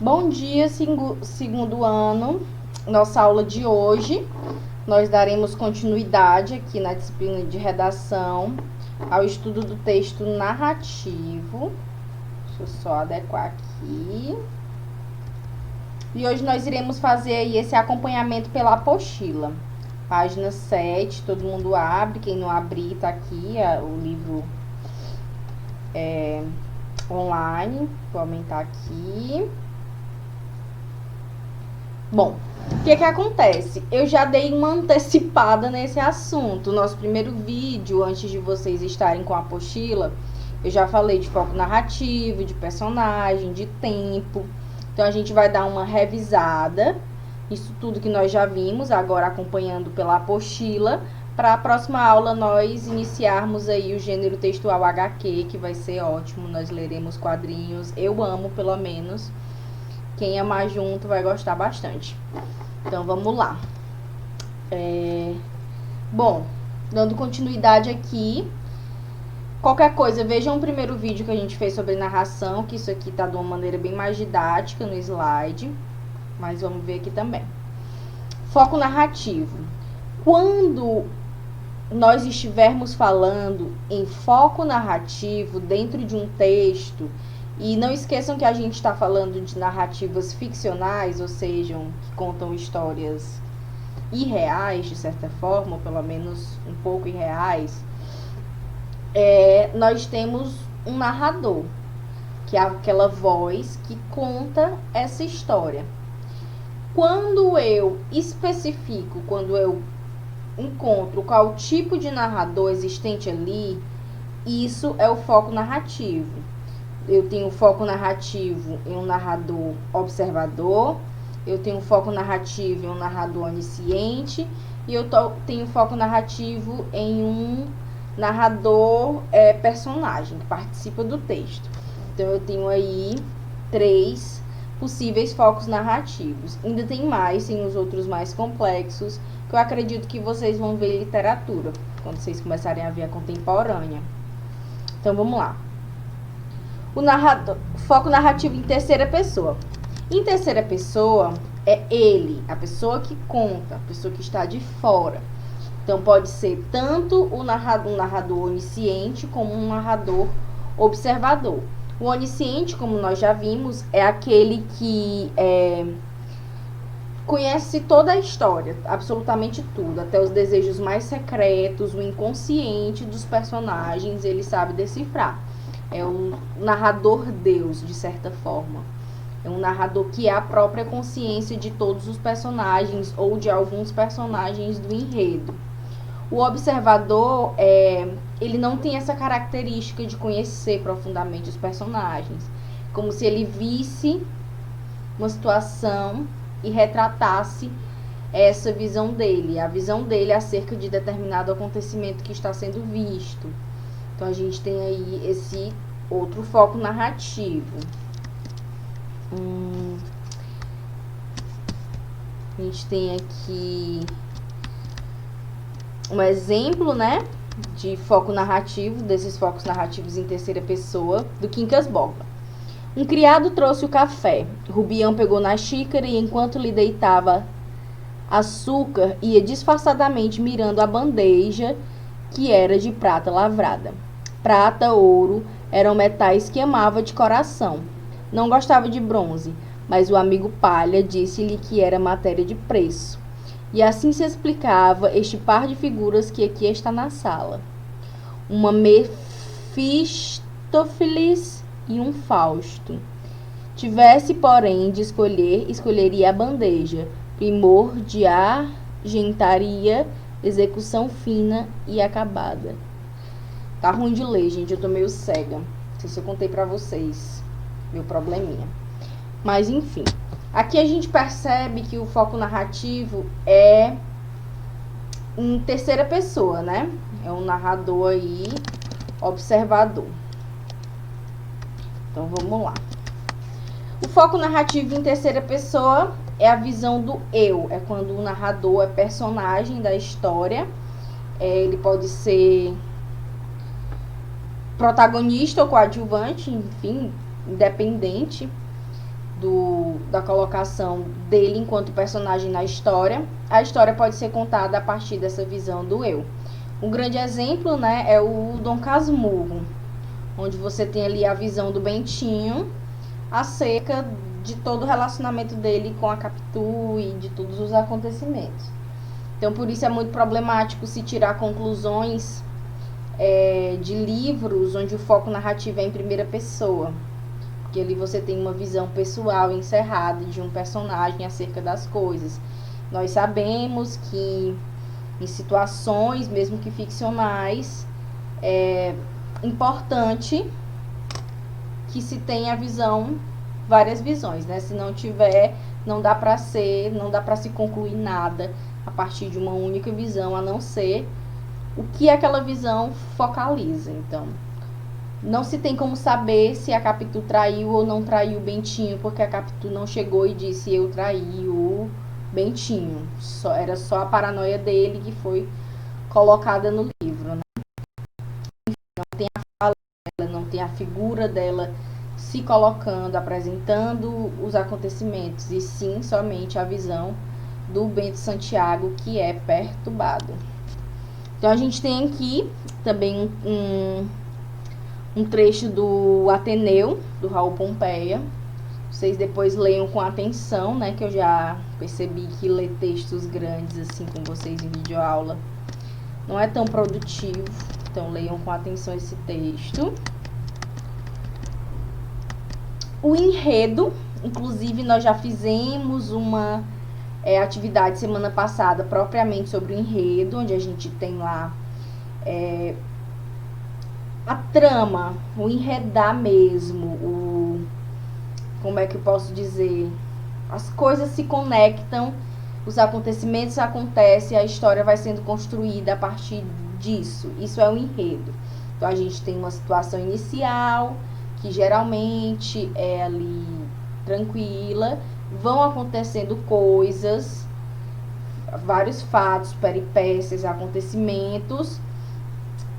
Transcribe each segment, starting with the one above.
Bom dia, segundo ano. Nossa aula de hoje, nós daremos continuidade aqui na disciplina de redação ao estudo do texto narrativo. Deixa eu só adequar aqui. E hoje nós iremos fazer aí esse acompanhamento pela apostila. Página 7, todo mundo abre. Quem não abrir, tá aqui o livro online. Vou aumentar aqui. Bom, o que acontece? Eu já dei uma antecipada nesse assunto. Nosso primeiro vídeo, antes de vocês estarem com a apostila, eu já falei de foco narrativo, de personagem, de tempo. Então, a gente vai dar uma revisada, isso tudo que nós já vimos, agora acompanhando pela apostila, para a próxima aula nós iniciarmos aí o gênero textual HQ, que vai ser ótimo. Nós leremos quadrinhos, eu amo, pelo menos. Quem amar junto vai gostar bastante. Então, vamos lá. Bom, dando continuidade aqui. Qualquer coisa, vejam o primeiro vídeo que a gente fez sobre narração, que isso aqui tá de uma maneira bem mais didática no slide. Mas vamos ver aqui também. Foco narrativo. Quando nós estivermos falando em foco narrativo dentro de um texto, e não esqueçam que a gente está falando de narrativas ficcionais, ou seja, que contam histórias irreais, de certa forma, ou pelo menos um pouco irreais, nós temos um narrador, que é aquela voz que conta essa história. Quando eu especifico, quando eu encontro qual tipo de narrador existente ali, isso é o foco narrativo. Eu tenho foco narrativo em um narrador observador, eu tenho foco narrativo em um narrador onisciente, e eu tenho foco narrativo em um narrador personagem, que participa do texto. Então, eu tenho aí 3 possíveis focos narrativos. Ainda tem mais, tem os outros mais complexos, que eu acredito que vocês vão ver em literatura, quando vocês começarem a ver a contemporânea. Então, vamos lá. O narrador, foco narrativo em terceira pessoa. Em terceira pessoa, é ele, a pessoa que conta, a pessoa que está de fora. Então, pode ser tanto um narrador onisciente como um narrador observador. O onisciente, como nós já vimos, é aquele que conhece toda a história, absolutamente tudo, até os desejos mais secretos, o inconsciente dos personagens, ele sabe decifrar. É um narrador Deus, de certa forma. É um narrador que é a própria consciência de todos os personagens ou de alguns personagens do enredo. O observador, ele não tem essa característica de conhecer profundamente os personagens. Como se ele visse uma situação e retratasse essa visão dele. A visão dele acerca de determinado acontecimento que está sendo visto. Então, a gente tem aí esse outro foco narrativo. A gente tem aqui um exemplo, né, de foco narrativo, desses focos narrativos em terceira pessoa, do Quincas Borba. Um criado trouxe o café. Rubião pegou na xícara e, enquanto lhe deitava açúcar, ia disfarçadamente mirando a bandeja, que era de prata lavrada. Prata, ouro, eram metais que amava de coração. Não gostava de bronze, mas o amigo Palha disse-lhe que era matéria de preço. E assim se explicava este par de figuras que aqui está na sala. Uma Mefistófeles e um Fausto. Tivesse, porém, de escolher, escolheria a bandeja. Primor de argentaria, execução fina e acabada. Tá ruim de ler, gente. Eu tô meio cega. Não sei se eu contei pra vocês. Meu probleminha. Mas, enfim. Aqui a gente percebe que o foco narrativo é em terceira pessoa, né? É um narrador aí, observador. Então, vamos lá. O foco narrativo em terceira pessoa é a visão do eu. É quando o narrador é personagem da história. Ele pode ser protagonista ou coadjuvante, enfim, independente. da colocação dele enquanto personagem na história, a história pode ser contada a partir dessa visão do eu. Um grande exemplo, né, é o Dom Casmurro, onde você tem ali a visão do Bentinho acerca de todo o relacionamento dele com a Capitu e de todos os acontecimentos. Então, por isso é muito problemático se tirar conclusões de livros onde o foco narrativo é em primeira pessoa. Porque ali você tem uma visão pessoal encerrada de um personagem acerca das coisas. Nós sabemos que em situações, mesmo que ficcionais, é importante que se tenha várias visões, né? Se não tiver, não dá para se concluir nada a partir de uma única visão, a não ser o que aquela visão focaliza. Então, não se tem como saber se a Capitu traiu ou não traiu o Bentinho, porque a Capitu não chegou e disse eu traí o Bentinho. Era só a paranoia dele que foi colocada no livro, né? Não tem a fala dela, não tem a figura dela se colocando, apresentando os acontecimentos, e sim somente a visão do Bento Santiago, que é perturbado. Então a gente tem aqui também um trecho do Ateneu, do Raul Pompeia. Vocês depois leiam com atenção, né? Que eu já percebi que ler textos grandes assim com vocês em videoaula não é tão produtivo. Então leiam com atenção esse texto. O enredo, inclusive nós já fizemos uma atividade semana passada propriamente sobre o enredo, onde a gente tem lá a trama, o enredar mesmo, como é que eu posso dizer? As coisas se conectam, os acontecimentos acontecem, a história vai sendo construída a partir disso. Isso é o enredo. Então a gente tem uma situação inicial, que geralmente é ali tranquila, vão acontecendo coisas, vários fatos, peripécias, acontecimentos,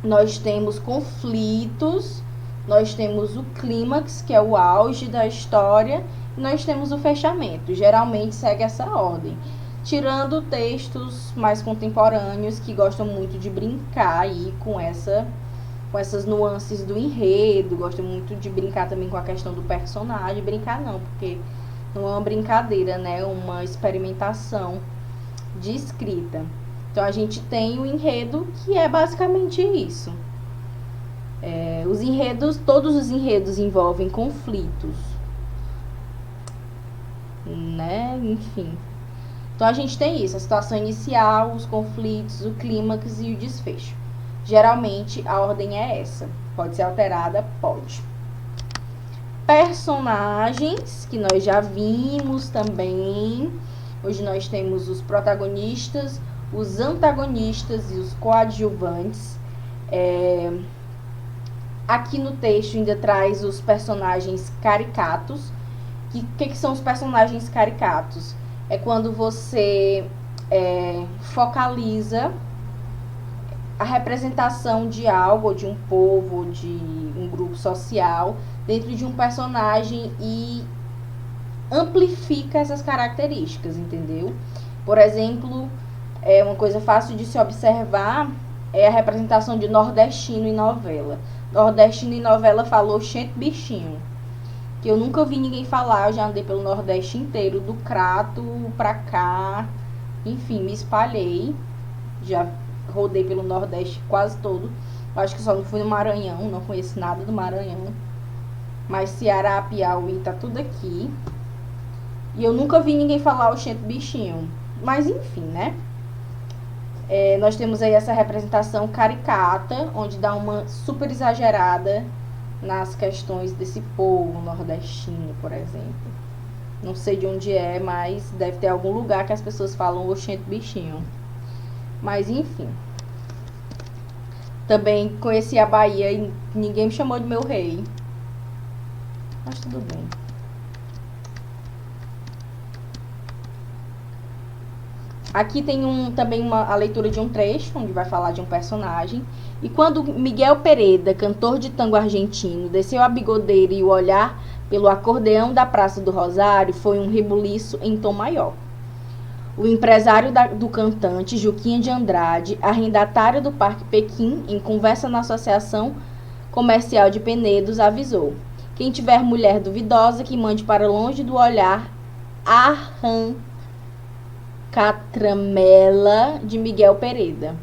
nós temos conflitos, nós temos o clímax, que é o auge da história, e nós temos o fechamento. Geralmente segue essa ordem, tirando textos mais contemporâneos que gostam muito de brincar aí com essas nuances do enredo, gostam muito de brincar também com a questão do personagem. Brincar não, porque não é uma brincadeira, né? É uma experimentação de escrita. Então a gente tem o enredo, que é basicamente isso. Todos os enredos envolvem conflitos, né? Enfim. Então a gente tem isso, a situação inicial, os conflitos, o clímax e o desfecho. Geralmente a ordem é essa. Pode ser alterada? Pode. Personagens, que nós já vimos também. Hoje nós temos os protagonistas, os antagonistas e os coadjuvantes. Aqui no texto ainda traz os personagens caricatos. O que são os personagens caricatos? É quando você focaliza a representação de algo, ou de um povo, ou de um grupo social, dentro de um personagem e amplifica essas características, entendeu? Por exemplo, uma coisa fácil de se observar é a representação de nordestino em novela. Nordestino em novela falou "Xente bichinho", que eu nunca vi ninguém falar. Eu já andei pelo Nordeste inteiro, do Crato pra cá, enfim, me espalhei, já rodei pelo Nordeste quase todo. Eu acho que só não fui no Maranhão, não conheço nada do Maranhão, mas Ceará, Piauí, tá tudo aqui. E eu nunca vi ninguém falar o "Xente bichinho", mas enfim, né? Nós temos aí essa representação caricata, onde dá uma super exagerada nas questões desse povo nordestino, por exemplo. Não sei de onde é, mas deve ter algum lugar que as pessoas falam "o Xente bichinho". Mas enfim. Também conheci a Bahia e ninguém me chamou de meu rei. Mas tudo bem. Aqui tem também a leitura de um trecho, onde vai falar de um personagem. E quando Miguel Pereira, cantor de tango argentino, desceu a bigodeira e o olhar pelo acordeão da Praça do Rosário foi um rebuliço em tom maior. O empresário do cantante, Juquinha de Andrade, arrendatário do Parque Pequim, em conversa na Associação Comercial de Penedos, avisou: quem tiver mulher duvidosa, que mande para longe do olhar Catramela de Miguel Pereira.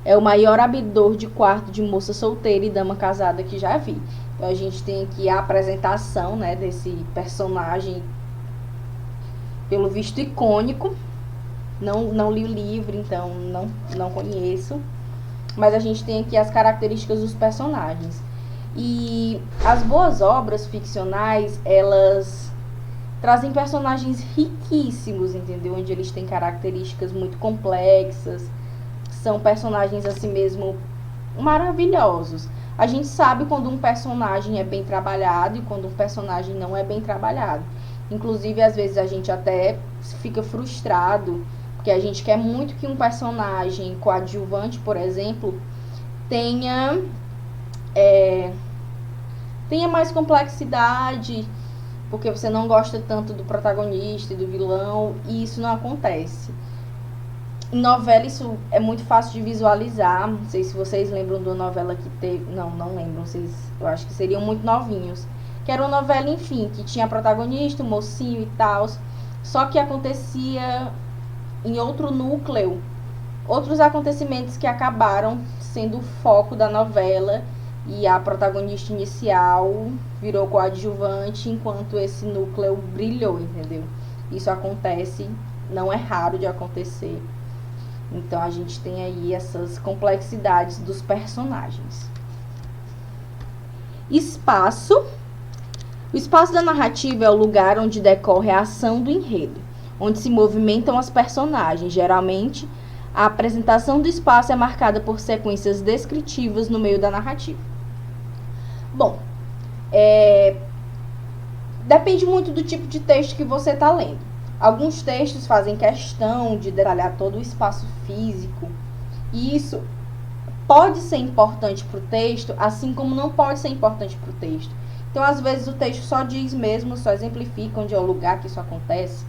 É o maior abridor de quarto de moça solteira e dama casada que já vi. Então a gente tem aqui a apresentação, né, desse personagem, pelo visto icônico. Não li o livro, então não conheço. Mas a gente tem aqui as características dos personagens. E as boas obras ficcionais, elas trazem personagens riquíssimos, entendeu? Onde eles têm características muito complexas. São personagens assim mesmo maravilhosos. A gente sabe quando um personagem é bem trabalhado e quando um personagem não é bem trabalhado. Inclusive, às vezes a gente até fica frustrado, porque a gente quer muito que um personagem coadjuvante, por exemplo, tenha mais complexidade, porque você não gosta tanto do protagonista e do vilão, e isso não acontece. Em novela isso é muito fácil de visualizar. Não sei se vocês lembram da novela que teve... Não lembram. Eu acho que seriam muito novinhos. Que era uma novela, enfim, que tinha protagonista, um mocinho e tal. Só que acontecia em outro núcleo outros acontecimentos que acabaram sendo o foco da novela. E a protagonista inicial virou coadjuvante enquanto esse núcleo brilhou, entendeu? Isso acontece, não é raro de acontecer. Então a gente tem aí essas complexidades dos personagens. Espaço. O espaço da narrativa é o lugar onde decorre a ação do enredo, onde se movimentam as personagens. Geralmente, a apresentação do espaço é marcada por sequências descritivas no meio da narrativa. Bom, depende muito do tipo de texto que você está lendo. Alguns textos fazem questão de detalhar todo o espaço físico, e isso pode ser importante para o texto, assim como não pode ser importante para o texto. Então, às vezes, o texto só diz mesmo, só exemplifica onde é o lugar que isso acontece,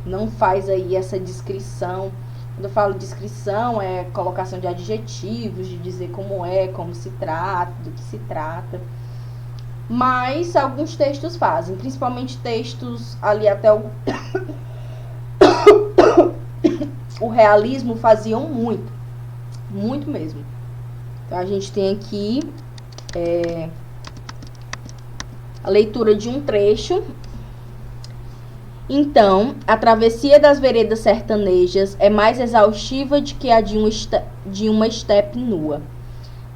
não faz aí essa descrição. Quando eu falo descrição, é colocação de adjetivos, de dizer como se trata, do que se trata. Mas alguns textos fazem, principalmente textos ali até o realismo faziam muito mesmo. Então a gente tem aqui a leitura de um trecho. Então, a travessia das veredas sertanejas é mais exaustiva do que a de uma estepe nua.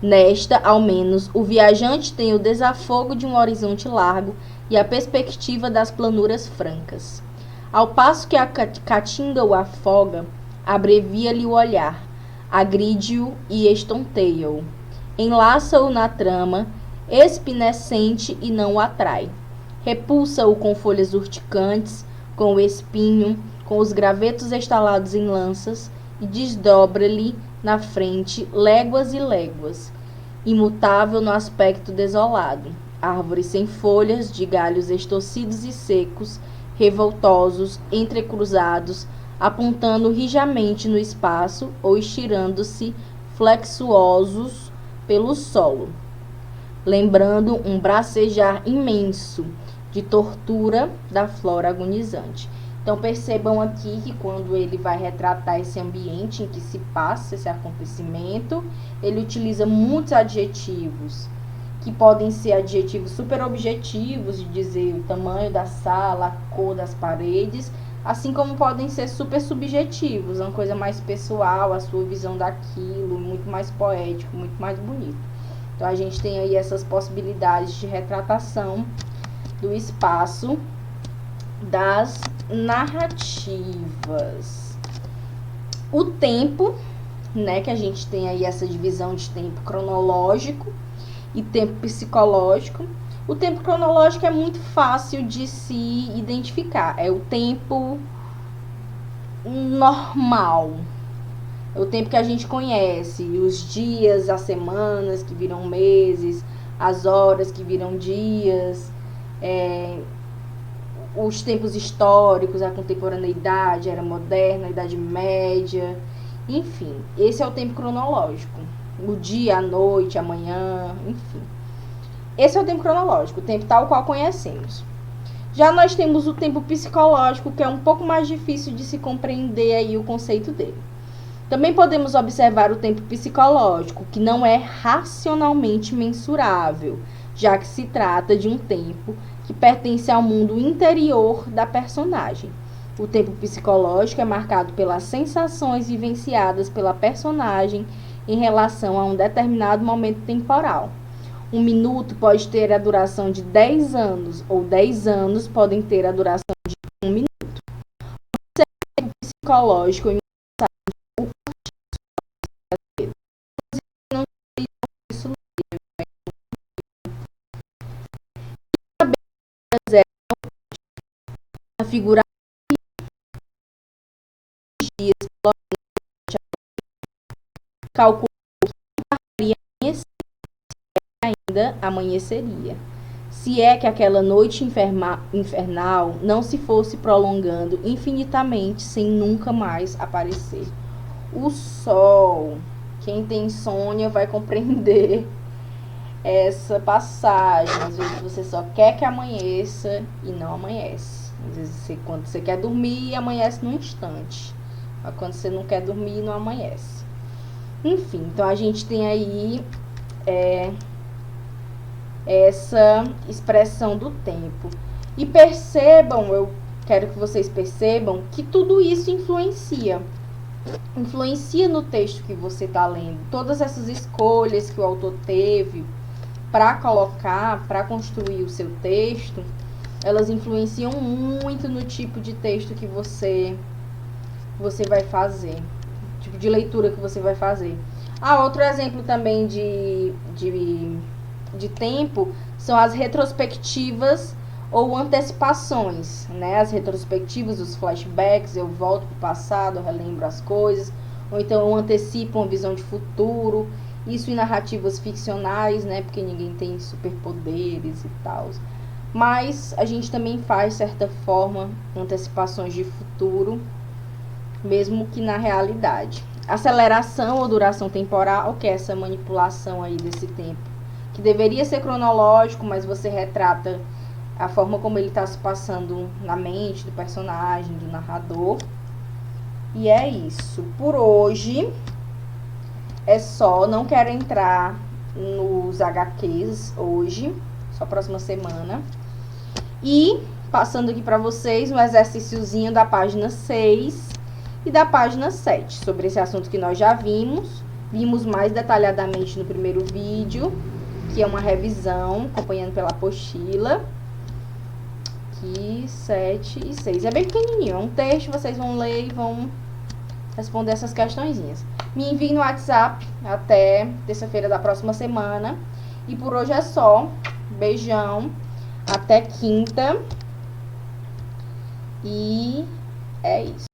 Nesta, ao menos, o viajante tem o desafogo de um horizonte largo e a perspectiva das planuras francas. Ao passo que a caatinga o afoga, abrevia-lhe o olhar, agride-o e estonteia-o. Enlaça-o na trama, espinescente e não o atrai. Repulsa-o com folhas urticantes, com o espinho, com os gravetos estalados em lanças, e desdobra-lhe na frente léguas e léguas, imutável no aspecto desolado, árvores sem folhas, de galhos estorcidos e secos, revoltosos, entrecruzados, apontando rijamente no espaço ou estirando-se flexuosos pelo solo, lembrando um bracejar imenso de tortura da flora agonizante. Então percebam aqui que quando ele vai retratar esse ambiente em que se passa esse acontecimento, ele utiliza muitos adjetivos, que podem ser adjetivos super objetivos, de dizer o tamanho da sala, a cor das paredes, assim como podem ser super subjetivos, uma coisa mais pessoal, a sua visão daquilo, muito mais poético, muito mais bonito. Então a gente tem aí essas possibilidades de retratação do espaço das narrativas. O tempo, né, que a gente tem aí essa divisão de tempo cronológico e tempo psicológico. O tempo cronológico é muito fácil de se identificar. É o tempo normal. É o tempo que a gente conhece. Os dias, as semanas que viram meses, as horas que viram dias. os tempos históricos, a contemporaneidade, a era moderna, a Idade Média, enfim, esse é o tempo cronológico. O dia, a noite, a manhã, enfim. Esse é o tempo cronológico, o tempo tal qual conhecemos. Já nós temos o tempo psicológico, que é um pouco mais difícil de se compreender aí o conceito dele. Também podemos observar o tempo psicológico, que não é racionalmente mensurável, já que se trata de um tempo que pertence ao mundo interior da personagem. O tempo psicológico é marcado pelas sensações vivenciadas pela personagem em relação a um determinado momento temporal. Um minuto pode ter a duração de 10 anos, ou 10 anos podem ter a duração de 1 minuto. O tempo psicológico a figura dias, calculou que ainda amanheceria. Se é que aquela noite infernal não se fosse prolongando infinitamente sem nunca mais aparecer. O sol, quem tem insônia vai compreender essa passagem. Às vezes você só quer que amanheça e não amanhece. Às vezes quando você quer dormir, amanhece num instante. Mas quando você não quer dormir, não amanhece. Enfim, então a gente tem aí essa expressão do tempo. E percebam, eu quero que vocês percebam que tudo isso influencia no texto que você está lendo. Todas essas escolhas que o autor teve para colocar, para construir o seu texto, elas influenciam muito no tipo de texto que você vai fazer, tipo de leitura que você vai fazer. Outro exemplo também de tempo são as retrospectivas ou antecipações, né? As retrospectivas, os flashbacks, eu volto para o passado, eu relembro as coisas, ou então eu antecipo uma visão de futuro, isso em narrativas ficcionais, né? Porque ninguém tem superpoderes e tal. Mas a gente também faz, de certa forma, antecipações de futuro, mesmo que na realidade. Aceleração ou duração temporal, que é essa manipulação aí desse tempo, que deveria ser cronológico, mas você retrata a forma como ele está se passando na mente do personagem, do narrador. E é isso. Por hoje é só. Não quero entrar nos HQs hoje, só próxima semana. E passando aqui para vocês um exercíciozinho da página 6 e da página 7, sobre esse assunto que nós já vimos mais detalhadamente no primeiro vídeo, que é uma revisão, acompanhando pela apostila. Aqui, 7 e 6. É bem pequenininho, é um texto, vocês vão ler e vão responder essas questõezinhas. Me envie no WhatsApp até terça-feira da próxima semana. E por hoje é só. Beijão. Até quinta. E é isso.